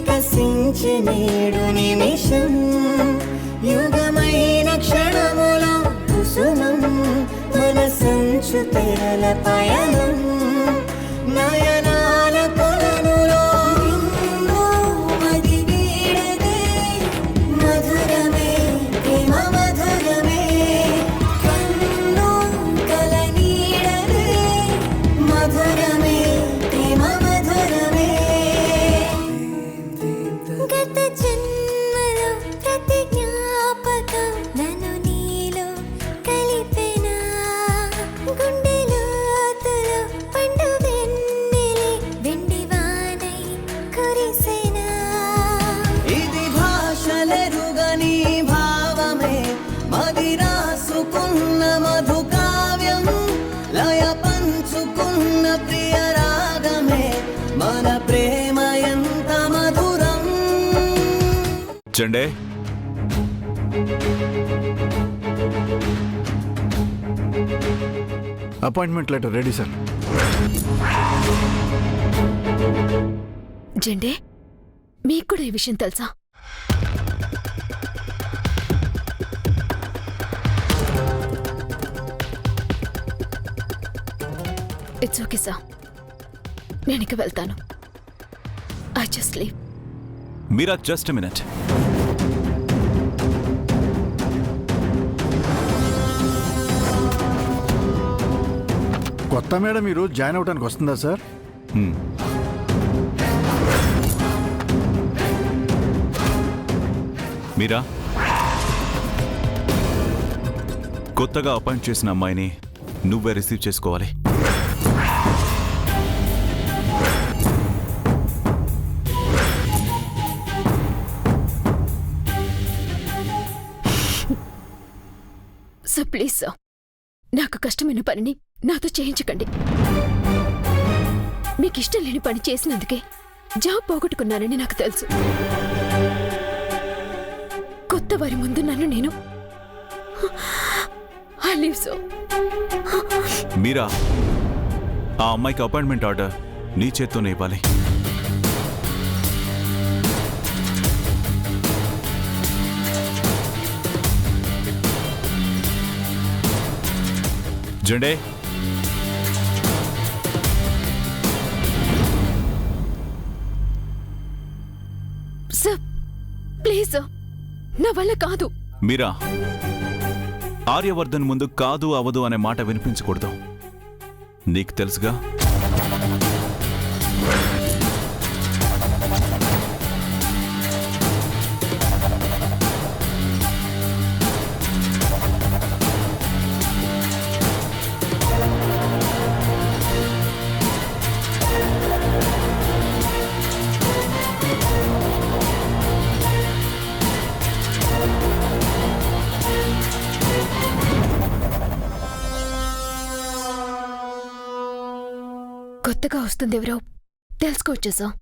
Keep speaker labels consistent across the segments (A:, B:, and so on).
A: వికసించే నేడు నిమిషం యుగమైన క్షణములో కుసుమం మనసంచు తెరల పయనం నయనాల కొలనులో మది వీడదే మధురమే ప్రేమ మధురమే కన్ను కల నీడదే మధురమే ప్రేమ మధురమే గత జన్మలో ప్రతి జ్ఞాపకం నన్ను నీలో కలిపెనా గుండె లోతులో పండు వెన్నెలే వెండి వానై కురిసెనా ఇది భాషలెరుగని భావమే మది రాసుకున్న మధు కావ్యం లయ పంచుకున్న ప్రియ రాగమే మన ప్రేమ ఎంత మధురం
B: chende
C: appointment letter ready sir.
D: జెండే మీకు కూడా ఈ విషయం తెలుసా? ఇట్స్ ఓకే సార్, నేను ఇక వెళ్తాను. I just leave.
B: Meera just minute.
C: కొత్త మేడం ఈరోజు జాయిన్ అవడానికి వస్తుందా సార్?
B: మీరా కొత్తగా అపాయింట్ చేసిన అమ్మాయిని నువ్వే రిసీవ్ చేసుకోవాలి.
D: సార్ ప్లీజ్ సార్, నాకు కష్టమైన పనిని నాతో చేయించకండి. మీకు ఇష్టం లేని పని చేసినందుకే జాబ్ పోగొట్టుకున్నానని నాకు తెలుసు. కొత్త వారి ముందు నన్ను నేను ఐ లీవ్ సో.
B: మీరా ఆ అమ్మాయికి అపాయింట్మెంట్ ఆర్డర్ నీ చేత్తోనే ఇవ్వాలి. జెండే
D: సార్ ప్లీజ్ సార్, నా వల్ల కాదు.
B: మీరా ఆర్యవర్ధన్ ముందు కాదు అవదు అనే మాట వినిపించకూడదు. నీకు తెలుసుగా.
D: కొత్తగా వస్తుంది ఎవరో తెలుసుకోవచ్చా sir?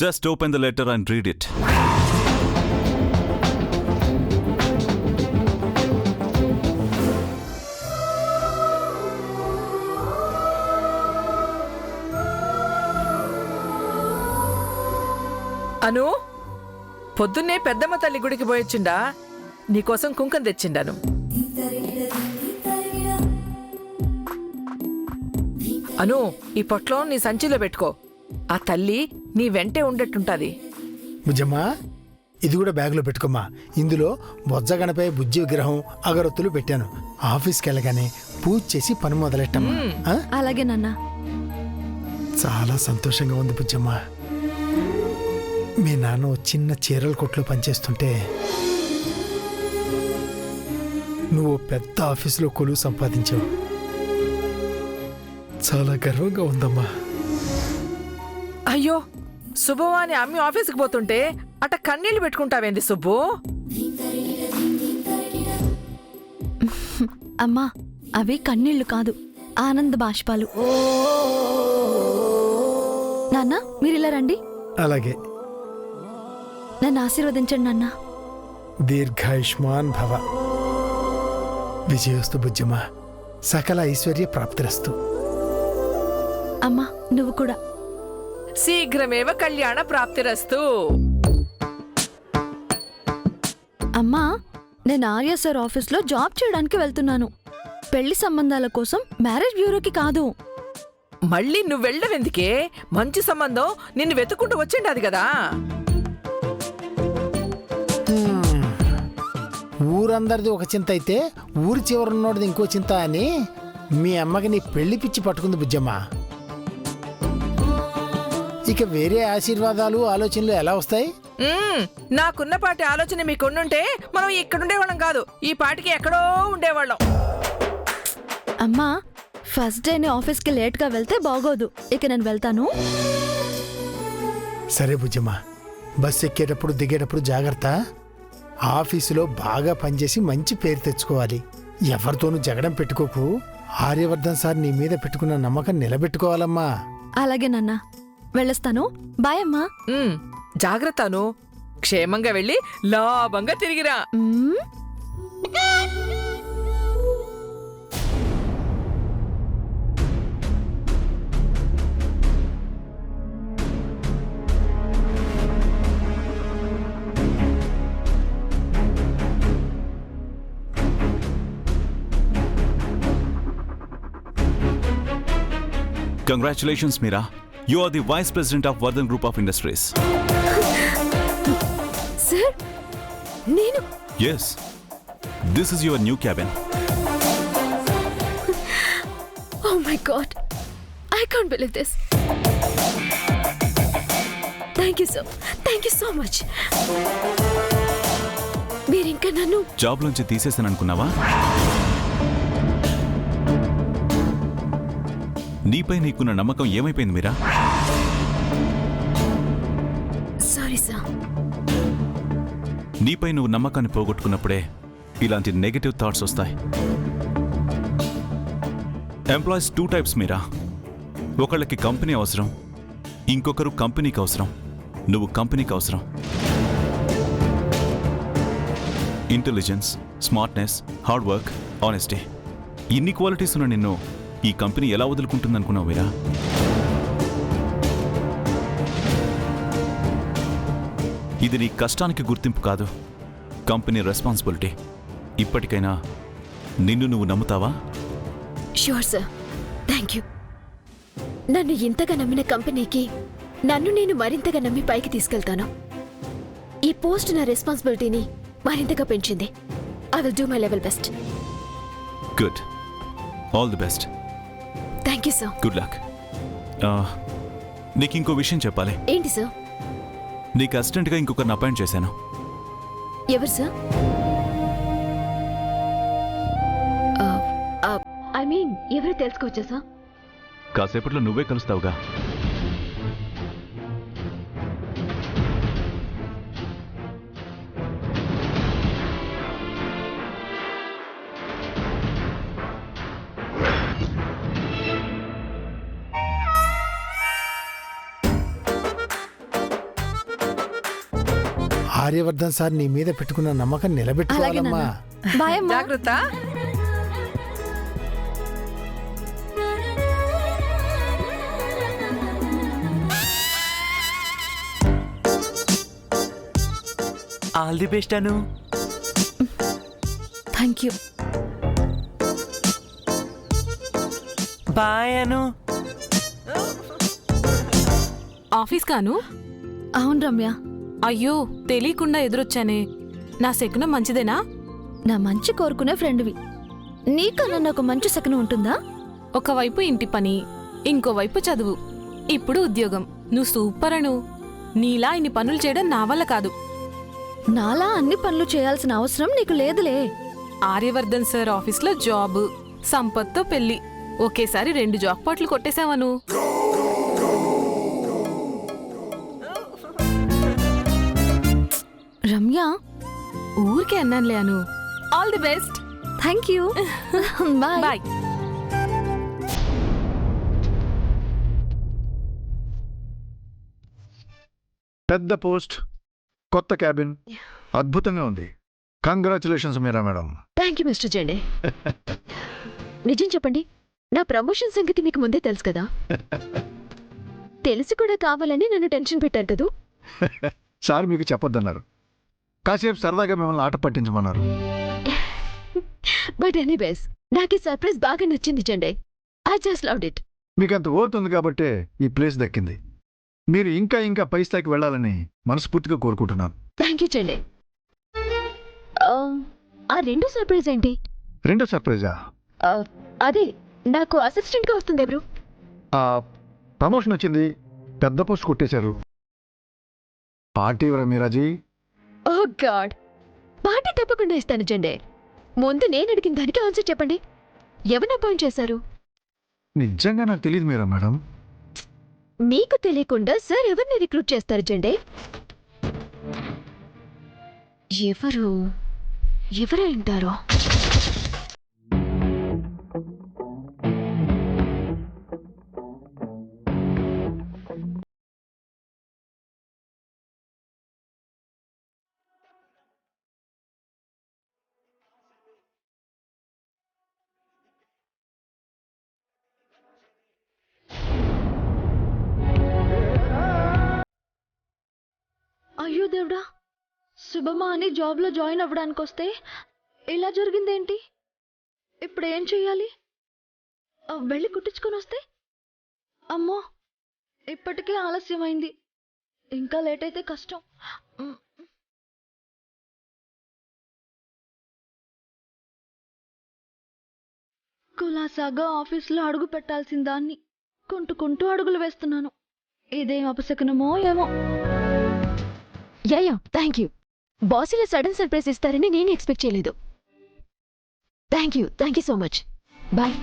B: Just open the letter and read it.
E: Anu, పొద్దున్నే పెద్దమ్మ తల్లి గుడికి పోయొచ్చిండా? నీకోసం కుంకం తెచ్చిండాను. అను, ఈ పొట్లో నీ సంచిలో పెట్టుకో. ఆ తల్లి నీ వెంటే ఉండేట్టుంటది.
F: బుజ్జమ్మా, ఇది కూడా బ్యాగులో పెట్టుకోమ్మా. ఇందులో బొజ్జగనపై బుజ్జి విగ్రహం అగరొత్తులు పెట్టాను. ఆఫీస్కి వెళ్ళగానే పూజ చేసి పని మొదలెట్టమ్మా.
D: అలాగే నాన్న.
F: చాలా సంతోషంగా ఉంది బుజ్జమ్మా. మీ నాన్న చిన్న చీరల కొట్లో పనిచేస్తుంటే నువ్వు పెద్ద ఆఫీసులో కొలువు సంపాదించావు. చాలా గర్వంగా ఉందమ్మా.
E: అయ్యో, శుభవాని అమ్మి ఆఫీస్కి పోతుంటే అట కన్నీళ్లు పెట్టుకుంటావేంది సుబ్బు?
G: అమ్మా, అవి కన్నీళ్లు కాదు, ఆనంద బాష్పాలు. నాన్న, మీరిలా రండి.
F: అలాగే.
G: నన్ను ఆశీర్వదించండి నాన్న.
F: దీర్ఘాయుష్మాన్ భవ. విజయోస్తు బుజ్జమ్మా. సకల ఐశ్వర్య ప్రాప్తిరస్తు.
G: అమ్మా, నువ్వు కూడా.
E: శీఘ్రమేవ కళ్యాణ ప్రాప్తిరస్తు.
G: అమ్మా నేను ఆర్య సార్ ఆఫీస్లో జాబ్ చేయడానికి వెళ్తున్నాను. పెళ్లి సంబంధాల కోసం మ్యారేజ్ బ్యూరోకి కాదు.
E: మళ్ళీ నువ్వు వెళ్ళవెందుకే? మంచి సంబంధం నిన్ను వెతుక్కుంటూ వచ్చిండది కదా.
F: ఊరందరిది ఒక చింత అయితే ఊరి చివరున్నోడిది ఇంకో చింత అని మీ అమ్మకి నీ పెళ్లి పిచ్చి పట్టుకుంది బుజ్జమ్మ. ఇక వేరే ఆశీర్వాదాలు ఆలోచనలు ఎలా వస్తాయి?
E: నాకున్నపాటి ఆలోచన మీకుండుంటే మనం ఇక్కడుండేవాళ్ళం కాదు, ఈ పాటికి ఎక్కడో ఉండేవాళ్ళం.
G: అమ్మా ఫస్ట్ డేనే ఆఫీస్కి లేట్గా వెళ్తే బాగోదు. ఇక నేను వెళ్తాను.
F: సరే బుజ్జమ్మ, బస్ ఎక్కేటప్పుడు దిగేటప్పుడు జాగ్రత్త. ఆఫీసులో బాగా పనిచేసి మంచి పేరు తెచ్చుకోవాలి. ఎవరితోనూ జగడం పెట్టుకోకు. ఆర్యవర్ధన్ సార్ నీ మీద పెట్టుకున్న నమ్మకం నిలబెట్టుకోవాలమ్మా.
G: అలాగే నాన్న, వెళ్ళొస్తాను. బాయ్ అమ్మా.
E: జాగ్రత్తను, క్షేమంగా వెళ్ళి లాభంగా తిరిగిరా.
G: మ్మ్.
B: Congratulations, Meera. You are the Vice President of Vardhan Group of Industries.
G: Sir నేను
B: Yes. This is your new cabin.
G: Oh my God. I can't believe this. Thank you, sir. Thank you so much. మీరు ఇంకా నన్ను
B: job నుంచి తీసేసాను అనుకున్నావా? నీపై నీకున్న నమ్మకం ఏమైపోయింది మీరా?
G: Sorry sir.
B: నీపై నువ్వు నమ్మకాన్ని పోగొట్టుకున్నప్పుడే ఇలాంటి నెగటివ్ థాట్స్ వస్తాయి. ఎంప్లాయీస్ 2 టైప్స్ మీరా. ఒకళ్ళకి కంపెనీ అవసరం, ఇంకొకరు కంపెనీకి అవసరం. నువ్వు కంపెనీకి అవసరం. Intelligence, smartness, hard work, honesty, ఇన్ని క్వాలిటీస్ ఉన్న నిన్ను ఈ కంపెనీ ఎలా వదులుకుంటుందనుకున్నావు మీరా? ఇది నీ కష్టానికి గుర్తింపు కాదు, కంపెనీ రెస్పాన్సిబిలిటీ. ఇప్పటికైనా నిన్ను నువ్వు నమ్ముతావా?
G: Sure sir. Thank you. నన్ను ఇంతగా నమ్మిన కంపెనీకి నన్ను నేను మరింతగా నమ్మి పైకి తీసుకెళ్తాను. ఈ పోస్ట్ నా రెస్పాన్సిబిలిటీని మరింతగా పెంచింది. I will do my level best.
B: Good. All the best.
G: Thank you sir.
B: Good luck. నీకు ఇంకో విషయం చెప్పాలి.
G: ఏంటి సార్?
B: నీకు అసిస్టెంట్గా ఇంకొకరిని అపాయింట్ చేశాను.
G: ఎవరు సార్? ఐ మీన్ ఎవరు తెలుసుకోవచ్చా సార్?
B: కాసేపట్లో నువ్వే కలుస్తావుగా.
F: ఆర్యవర్ధన్ సార్ నీ మీద పెట్టుకున్న నమ్మకం నిలబెట్టుకోవాలమ్మా.
G: బాయ్ అమ్మా.
E: జాగ్రత్త.
H: All the best Anu.
G: Thank you.
H: Bye Anu.
I: Office కాను?
G: అవును రమ్య.
I: అయ్యో తెలియకుండా ఎదురొచ్చానే. నా శకునం మంచిదేనా?
G: నా మంచి కోరుకునే ఫ్రెండ్వి. నీకన్నా నాకు మంచి శకనం ఉంటుందా?
I: ఒకవైపు ఇంటి పని, ఇంకోవైపు చదువు, ఇప్పుడు ఉద్యోగం. నువ్వు సూపర్ అను. నీలా ఇన్ని పనులు చేయడం నా వల్ల కాదు.
G: నాలా అన్ని పనులు చేయాల్సిన అవసరం నీకు లేదులే.
I: ఆర్యవర్ధన్ సార్ ఆఫీస్లో జాబు, సంపత్తో పెళ్లి, ఒకేసారి 2 జాక్పాట్లు కొట్టేశావను.
G: రమ్య,
I: ఊరికే అన్నానులే Anu. All the best.
G: Thank you. Bye.
I: Bye.
C: పెద్ద పోస్ట్, కొత్త క్యాబిన్, అద్భుతంగా ఉంది. Congratulations Meera madam.
D: Thank you mister Jende. నిజం చెప్పండి, నా ప్రమోషన్ సంగతి మీకు ముందే తెలుసు కదా? తెలిసి కూడా కావాలని నన్ను టెన్షన్ పెట్టారు కదూ?
C: సార్ మీకు చెప్పొద్దన్నారు. కాసేపు సరదాగా మిమ్మల్ని ఆట పట్టించమన్నారు.
G: బట్ ఎనీవేస్ నాకు ఈ సర్ప్రైజ్ బాగా నచ్చింది Jende. I just loved it.
C: మీకు అంత ఓర్తుంది కాబట్టే ఈ ప్లేస్ దక్కింది. మీరు ఇంకా ఇంకా పై స్థాయికి వెళ్ళాలని మనస్ఫూర్తిగా కోరుకుంటున్నాను.
G: Thank you Jende. ఆ రెండు సర్ప్రైజ్ ఏంటి?
C: రెండో సర్ప్రైజా?
G: అదే నాకు అసిస్టెంట్ గా వస్తుంది ఎవరు?
C: ప్రమోషన్ వచ్చింది, పెద్ద పోస్ట్ కొట్టేశారు. పార్టీ ఇవ్వరా మీరాజీ?
G: ఓ గాడ్, పార్టీ తప్పకుండా ఇస్తాను జెండే. ముందు నేను అడిగిన దానికి ఆన్సర్ చెప్పండి. ఎవరిని అపాయింట్ చేశారు?
C: నిజంగా నాకు తెలియదు మీరా మేడం.
G: మీకు తెలియకుండా సార్ ఎవరిని రిక్రూట్ చేస్తారు జెండే? ఎవరై ఉంటారో? అయ్యో దేవుడా, శుభమా అని జాబ్లో జాయిన్ అవ్వడానికి వస్తే ఇలా జరిగిందేంటి? ఇప్పుడు ఏం చెయ్యాలి? వెళ్ళి కుట్టించుకొని వస్తే? అమ్మో, ఇప్పటికే ఆలస్యమైంది. ఇంకా లేట్ అయితే కష్టం. కులాసాగా ఆఫీసులో అడుగు పెట్టాల్సిన దాన్ని కుంటూ అడుగులు వేస్తున్నాను. ఇదేం అపశకనమో ఏమో. Yeah thank you. బాస్ ఇలా సడన్ సర్ప్రైజ్ ఇస్తారని నేను ఎక్స్పెక్ట్ చేయలేదు. Thank you so much. Bye.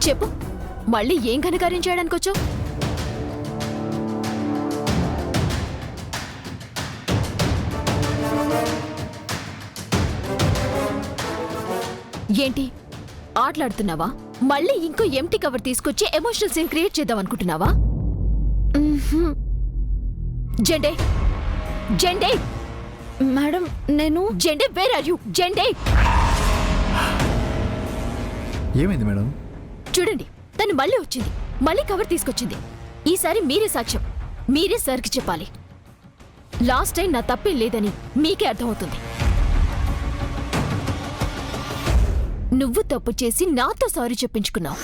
G: చెప్పు, మళ్ళీ ఏం ఘనకార్యం చేయడానికి వచ్చావు? ఏంటి ఆటలాడుతున్నావా? మళ్ళీ ఇంకో ఎంటీ కవర్ తీసుకొచ్చి ఎమోషనల్ సీన్ క్రియేట్ చేద్దాం అనుకుంటున్నావా? జెండే జెండే మేడం, నేను Jende. Where are you Jende?
C: ఏమైంది మేడం?
G: చూడండి, తను మళ్ళీ వచ్చింది, మళ్ళీ కవర్ తీసుకొచ్చింది. ఈసారి మీరే సాక్ష్యం, మీరే సార్కి చెప్పాలి. లాస్ట్ టైం నా తప్పేం లేదని మీకే అర్థమవుతుంది. నువ్వు తప్పు చేసి నాతో సారీ చెప్పించుకున్నావు.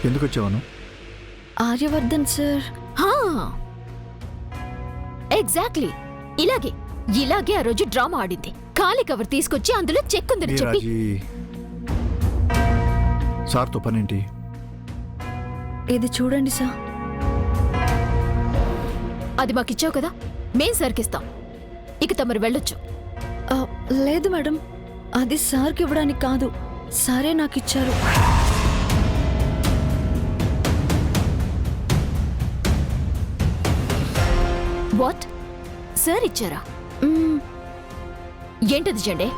C: ఎందుకు వచ్చావను?
G: ఆర్యవర్ధన్ సార్. ఎగ్జాక్ట్లీ ఇలాగే ఆ రోజు డ్రామా ఆడింది. ఖాళీ కవర్ తీసుకొచ్చి అందులో చెక్ ఉందని చెప్పి.
C: సార్తో పనేంటి?
G: ఇది చూడండి సార్. అది మాకిచ్చావు కదా, మేం సార్కిస్తాం. ఇక తమరు వెళ్ళొచ్చు. లేదు మేడం, అది సార్కి ఇవ్వడానికి కాదు, సారే నాకిచ్చారు. వాట్? సార్ ఇచ్చారా? ఏంటది జెండే?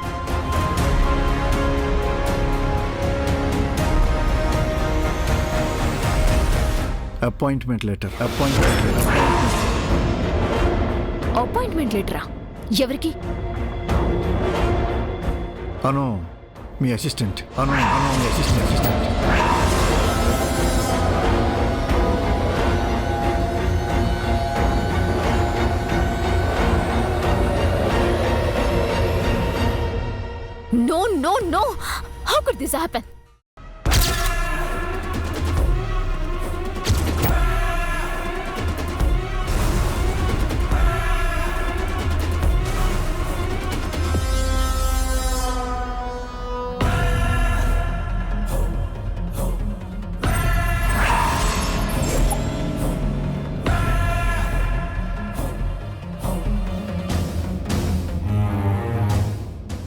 C: Appointment letter.
G: అపాయింట్మెంట్ లెటరా? ఎవరికి?
C: అను మీ అసిస్టెంట్. అను మీ assistant.
G: No. How could this happen?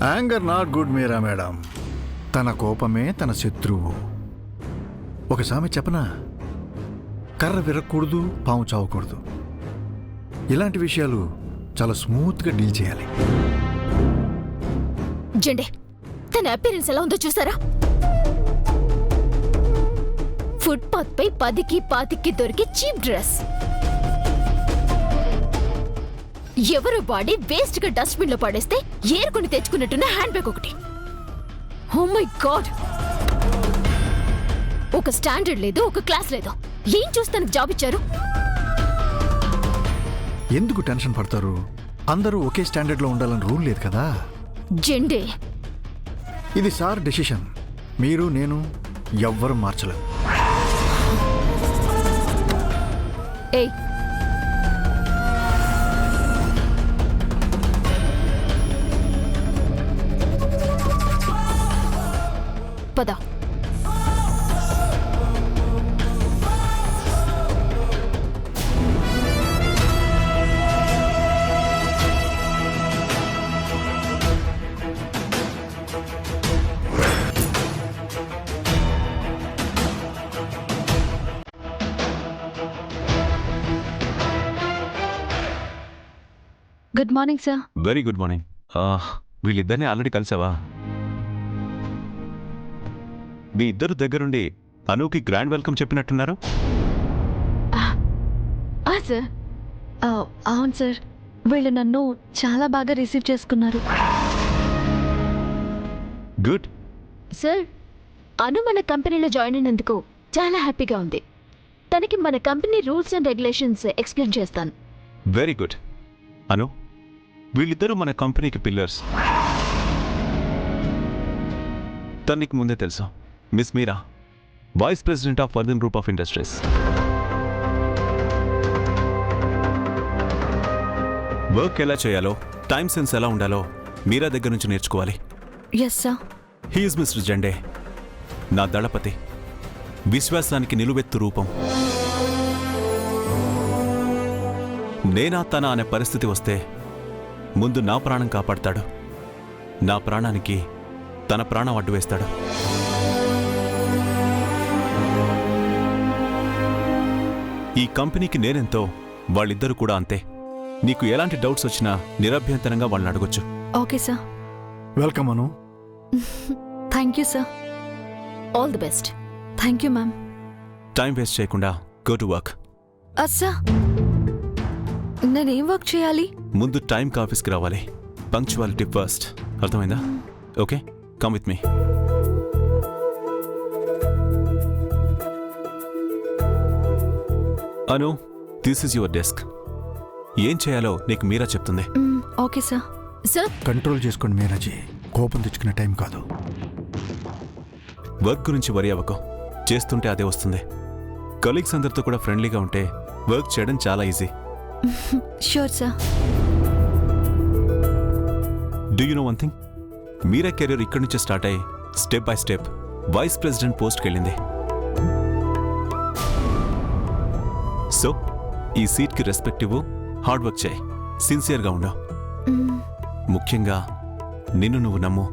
C: Anger not good Meera madam. తన కోపమే తన శత్రువు. ఒక సామెత చెప్పనా? కర్ర విరగకూడదు, పాము చావకూడదు. ఇలాంటి విషయాలు చాలా స్మూత్గా డీల్ చేయాలి.
G: జెండే, తన అపియరెన్స్ ఎలా ఉందో చూసారా? ఫుట్పాత్ పై 10కి 25కి దొరికే చీప్ డ్రెస్. ఎవరు వాడి వేస్ట్ గా డస్ట్బిన్ లో పడేస్తే ఏరుకుని తెచ్చుకున్నట్టున్న హ్యాండ్ బ్యాగ్ ఒకటి. ఓ మై గాడ్, ఒక స్టాండర్డ్ లేదు, ఒక క్లాస్ లేదు. ఏం చూస్తానికి జాబ్ ఇచ్చారు?
C: ఎందుకు టెన్షన్ పడతారు? అందరూ ఒకే స్టాండర్డ్లో ఉండాలని రూల్ లేదు కదా.
G: జెండే,
C: ఇది సార్ డెసిషన్. మీరు నేను ఎవ్వరు మార్చలేదు.
G: ఏయ్, పద.
D: Good morning sir.
B: Very good morning. వీళ్ళిద్దరిని ఆల్రెడీ కలిసావా? మీ ఇద్దరు దగ్గరుండి అనుకి గ్రాండ్ వెల్కమ్ చెప్పినట్టున్నారు.
D: సార్, అవును సార్, వీళ్ళు నన్ను చాలా బాగా రిసీవ్ చేసుకున్నారు.
B: గుడ్.
G: సార్, అను మన కంపెనీలో జాయిన్ అయినందుకు చాలా హ్యాపీగా ఉంది. తనకి మన company rules and regulations explain చేస్తాను.
B: Very good. అను, వీళ్ళిద్దరూ మన కంపెనీకి పిల్లర్స్. తనకి ముందే తెలుసు. Miss Meera, vice president of Vardhan group of industries. Work ఎలా చేయాలో, టైం సెన్స్ ఎలా ఉండాలో మీరా దగ్గర నుంచి నేర్చుకోవాలి.
D: Yes sir.
B: He's mister Jende, నా దళపతి, విశ్వాసానికి నిలువెత్తు రూపం. నేనా తన అనే పరిస్థితి వస్తే ముందు నా ప్రాణం కాపాడతాడు, నా ప్రాణానికి తన ప్రాణం అడ్డు వేస్తాడు. ఈ కంపెనీకి నేనెంతో వాళ్ళిద్దరూ కూడా అంతే. నీకు ఎలాంటి డౌట్స్ వచ్చినా నిరభ్యంతరంగా వాళ్ళని అడగొచ్చు.
D: Okay sir.
C: Welcome Anu.
D: Thank you sir.
G: All the best.
D: Thank you ma'am.
B: Time waste చేయకుండా గో టు వర్క్.
D: సార్, నేనేం వర్క్ చేయాలి?
B: ముందు టైంకి ఆఫీస్కి రావాలి. Punctuality first. అర్థమైందా? Okay, come with me. Anu, this is your desk. ఏం చేయాలో నీకు మీరా చెప్తుంది.
D: Okay sir.
G: సార్,
C: కంట్రోల్ చేసుకోండి మీరాజీ, కోపం తెచ్చుకునే టైం కాదు.
B: వర్క్ గురించి వరి అవ్వకు, చేస్తుంటే అదే వస్తుంది. కలీగ్స్ అందరితో కూడా ఫ్రెండ్లీగా ఉంటే వర్క్ చేయడం చాలా easy.
D: Sure sir.
B: Do you know one thing? Meera career ఇక్కడి నుంచే స్టార్ట్ అయ్యి step by step vice president పోస్ట్కి వెళ్ళింది. సో ఈ సీట్కి రెస్పెక్ట్ ఇవ్వు, హార్డ్ వర్క్ చేయి, సిన్సియర్గా ఉండవు. ముఖ్యంగా నిన్ను నువ్వు నమ్ము.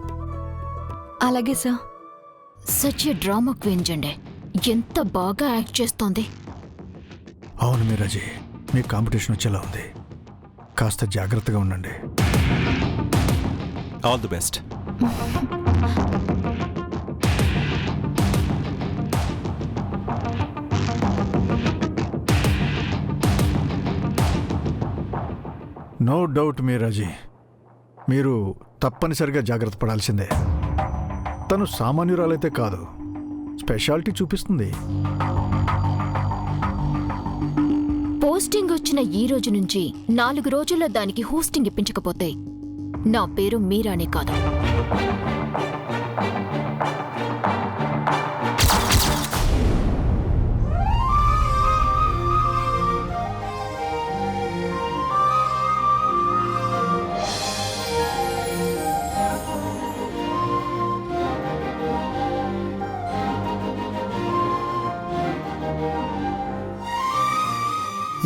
D: అలాగే sir.
G: Such a drama queen జెండే, ఎంత బాగా యాక్ట్ చేస్తోంది.
C: అవును మీరాజీ, మీకు కాంపిటీషన్ వచ్చేలా ఉంది. కాస్త జాగ్రత్తగా ఉండండి.
B: All the best.
C: No doubt మీరాజీ, మీరు తప్పనిసరిగా జాగ్రత్త పడాల్సిందే. తను సామాన్యురాలైతే కాదు, స్పెషాలిటీ చూపిస్తుంది.
G: పోస్టింగ్ వచ్చిన ఈ రోజు నుంచి 4 రోజుల్లో దానికి హోస్టింగ్ ఇప్పించకపోతే నా పేరు మీరానే కాదు.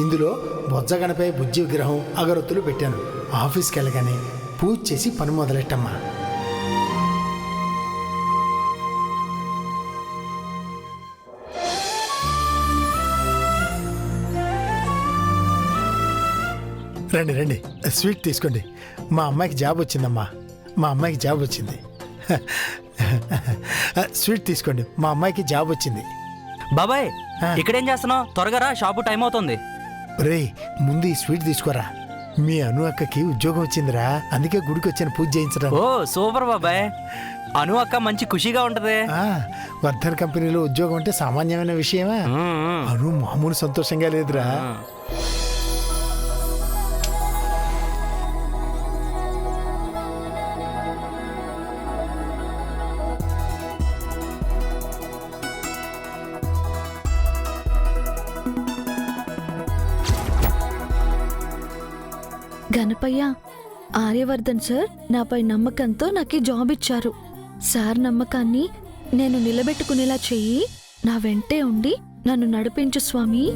F: ఇందులో బొజ్జగనపై బుజ్జి విగ్రహం అగరొత్తులు పెట్టాను. ఆఫీస్కి వెళ్ళగానే పూజ చేసి పని మొదలెట్టమ్మా. రండి రండి, స్వీట్ తీసుకోండి. మా అమ్మాయికి జాబ్ వచ్చిందమ్మా, మా అమ్మాయికి జాబ్ వచ్చింది. స్వీట్ తీసుకోండి, మా అమ్మాయికి జాబ్ వచ్చింది.
H: బాబాయ్
F: ఆ.
H: ఇక్కడేం చేస్తున్నావు? త్వరగా రా, షాపు టైం అవుతుంది.
F: రే ముందు ఈ స్వీట్ తీసుకోరా. మీ అను అక్కకి ఉద్యోగం వచ్చిందిరా, అందుకే గుడికి వచ్చాను పూజ చేయించడం.
H: ఓ సూపర్ బాబాయ్. అను అక్క మంచి ఖుషిగా ఉంటది.
F: వర్ధన్ కంపెనీలో ఉద్యోగం అంటే సామాన్యమైన విషయమా? అను మామూలు సంతోషంగా లేదురా.
G: గణపయ్య, ఆర్యవర్ధన్ సార్ నాపై నమ్మకంతో నాకు ఈ జాబ్ ఇచ్చారు. సార్ నమ్మకాన్ని నేను నిలబెట్టుకునేలా చెయ్యి. నా వెంటే ఉండి నన్ను నడిపించు స్వామి.